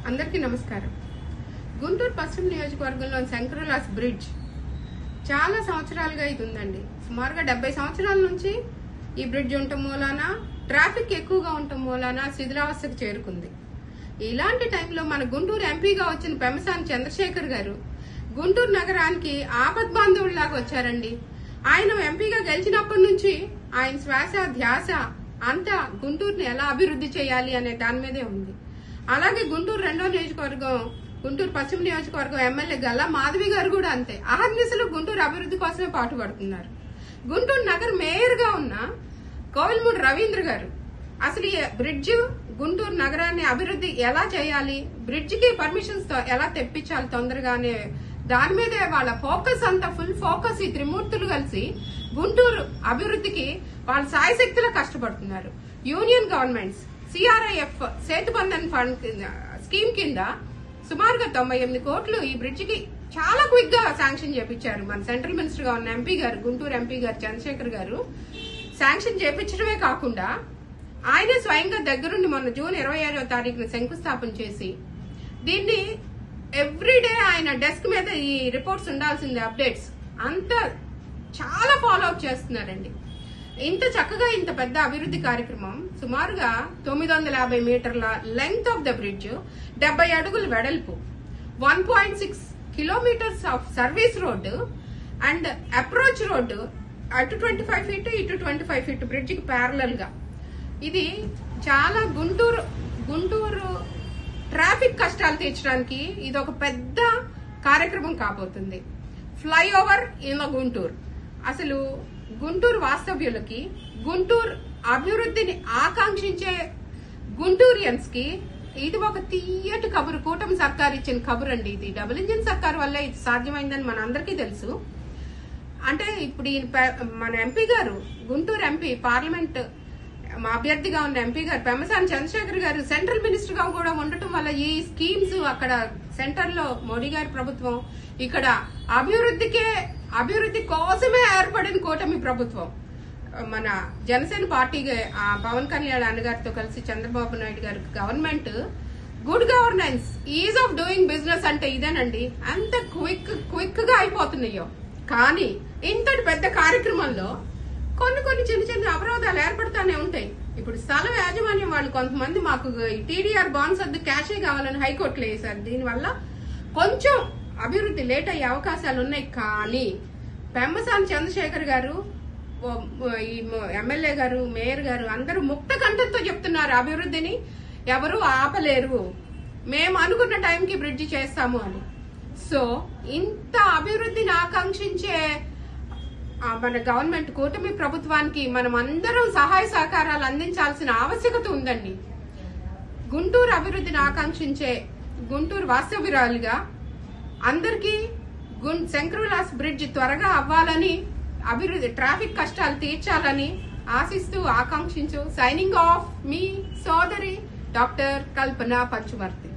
అందరికీ నమస్కారం. గుంటూరు పశ్చిమ నియోజకవర్గంలోని శంకరలాస్ బ్రిడ్జ్ చాలా సంవత్సరాలుగా ఇది ఉందండి. సుమారుగా 70 సంవత్సరాల నుంచి ఈ బ్రిడ్జ్ ఉండటం మూలాన ట్రాఫిక్ ఎక్కువగా ఉండటం మూలాన శిథిలావస్థకు చేరుకుంది. ఇలాంటి టైంలో మన గుంటూరు ఎంపీగా వచ్చిన పెమ్మసాని చంద్రశేఖర్ గారు గుంటూరు నగరానికి ఆపద్బాంధవుల్లాగా వచ్చారండి. ఆయన ఎంపీగా గెలిచినప్పటి నుంచి ఆయన శ్వాస ధ్యాస అంతా గుంటూరుని ఎలా అభివృద్ధి చేయాలి అనే దాని మీదే ఉంది. అలాగే గుంటూరు 2వ నియోజకవర్గం, గుంటూరు పశ్చిమ నియోజకవర్గం ఎమ్మెల్యే గల్లా మాధవి గారు కూడా అంతే అహర్నిశలు గుంటూరు అభివృద్ధి కోసమే పాటుపడుతున్నారు. గుంటూరు నగర మేయర్ గా ఉన్న కోవిలమూడి రవీంద్ర గారు అసలు ఈ బ్రిడ్జ్ గుంటూరు నగరాన్ని అభివృద్ధి ఎలా చేయాలి, బ్రిడ్జ్ కి పర్మిషన్స్ ఎలా తెప్పించాలి తొందరగానే, దాని మీదే వాళ్ళ ఫోకస్ అంతా ఫుల్ ఫోకస్. ఈ త్రిమూర్తులు కలిసి గుంటూరు అభివృద్ధికి వాళ్ళ సాయశక్తిలో కష్టపడుతున్నారు. Union governments CRIF సేతుబంధన్ fund scheme కింద సుమారుగా 98 కోట్లు ఈ బ్రిడ్జ్ కి చాలా క్విక్ గా శాంక్షన్ చేపించారు. మన సెంట్రల్ మినిస్టర్ గా ఉన్న ఎంపీ గారు, గుంటూరు ఎంపీ గారు చంద్రశేఖర్ గారు శాంక్షన్ చేపించడమే కాకుండా ఆయనే స్వయంగా దగ్గరుండి మొన్న జూన్ 27వ తారీఖున శంకుస్థాపన చేసి దీన్ని ఎవ్రీడే ఆయన డెస్క్ మీద ఈ రిపోర్ట్స్ ఉండాల్సిందే, అప్డేట్స్ అంతా చాలా ఫాలో అప్ చేస్తున్నారండి. ఇంత చక్కగా ఇంత పెద్ద అభివృద్ధి కార్యక్రమం సుమారుగా 950 మీటర్ల లెంగ్త్ ఆఫ్ ద బ్రిడ్జ్, 70 అడుగుల వెడల్పు, 1.6 kilometres of service road and approach road, అటు 25 ఫీట్ ఇటు 25 ఫీట్ బ్రిడ్జ్ కి ప్యారలల్ గా. ఇది చాలా గుంటూరు ట్రాఫిక్ కష్టాలు తీర్చడానికి ఇది ఒక పెద్ద కార్యక్రమం కాబోతుంది. ఫ్లైఓవర్ ఇన్ గుంటూరు అసలు గుంటూరు వాస్తవ్యులకి, గుంటూరు అభివృద్ధిని ఆకాంక్షించే గుంటూరియన్స్ కి ఇది ఒక తీయటి కబురు. కూటమి సర్కార్ ఇచ్చిన కబురు అండి. ఇది డబుల్ ఇంజిన్ సర్కార్ వల్ల ఇది సాధ్యమైందని మన అందరికీ తెలుసు. అంటే ఇప్పుడు మన ఎంపీ గారు, గుంటూరు ఎంపీ, పార్లమెంట్ అభ్యర్థిగా ఉన్న ఎంపీ గారు పెమ్మసాని చంద్రశేఖర్ గారు సెంట్రల్ మినిస్టర్ గా కూడా ఉండటం వల్ల ఈ స్కీమ్స్ అక్కడ సెంటర్ లో మోడీ గారి ప్రభుత్వం, ఇక్కడ అభివృద్ధి కోసమే ఏర్పడిన కూటమి ప్రభుత్వం. మన జనసేన పార్టీ పవన్ కళ్యాణ్ అన్నగారితో కలిసి చంద్రబాబు నాయుడు గారి government good governance, is of doing business అంటే ఇదేనండి. అంత క్విక్ గా అయిపోతున్నాయో. కానీ ఇంతటి పెద్ద కార్యక్రమంలో కొన్ని చిన్న అవరోధాలు ఏర్పడతానే ఉంటాయి. ఇప్పుడు స్థల యాజమాన్యం వాళ్ళు కొంతమంది మాకు టీడీఆర్ బాండ్స్ వద్ద క్యాషే కావాలని హైకోర్టులో వేశారు. దీనివల్ల కొంచెం అభివృద్ధి లేట్ అయ్యే అవకాశాలు ఉన్నాయి. కానీ పెమ్మసాని చంద్రశేఖర్ గారు, ఈ ఎమ్మెల్యే గారు, మేయర్ గారు అందరూ ముక్త కంఠంతో చెప్తున్నారు అభివృద్ధిని ఎవరు ఆపలేరు, మేము అనుకున్న టైంకి బ్రిడ్జి చేస్తాము అని. సో ఇంత అభివృద్ధిని ఆకాంక్షించే మన గవర్నమెంట్ కూటమి ప్రభుత్వానికి మనం అందరం సహాయ సహకారాలు అందించాల్సిన ఆవశ్యకత ఉందండి. గుంటూరు అభివృద్ధిని ఆకాంక్షించే గుంటూరు వాస్తవ్యురాలుగా అందరికీ శంకరలాస్ బ్రిడ్జ్ త్వరగా అవ్వాలని, అభివృద్ధి ట్రాఫిక్ కష్టాలు తీర్చాలని ఆశిస్తూ ఆకాంక్షించు సైనింగ్ ఆఫ్ మీ సోదరి డాక్టర్ కల్పన పంచుమర్తి.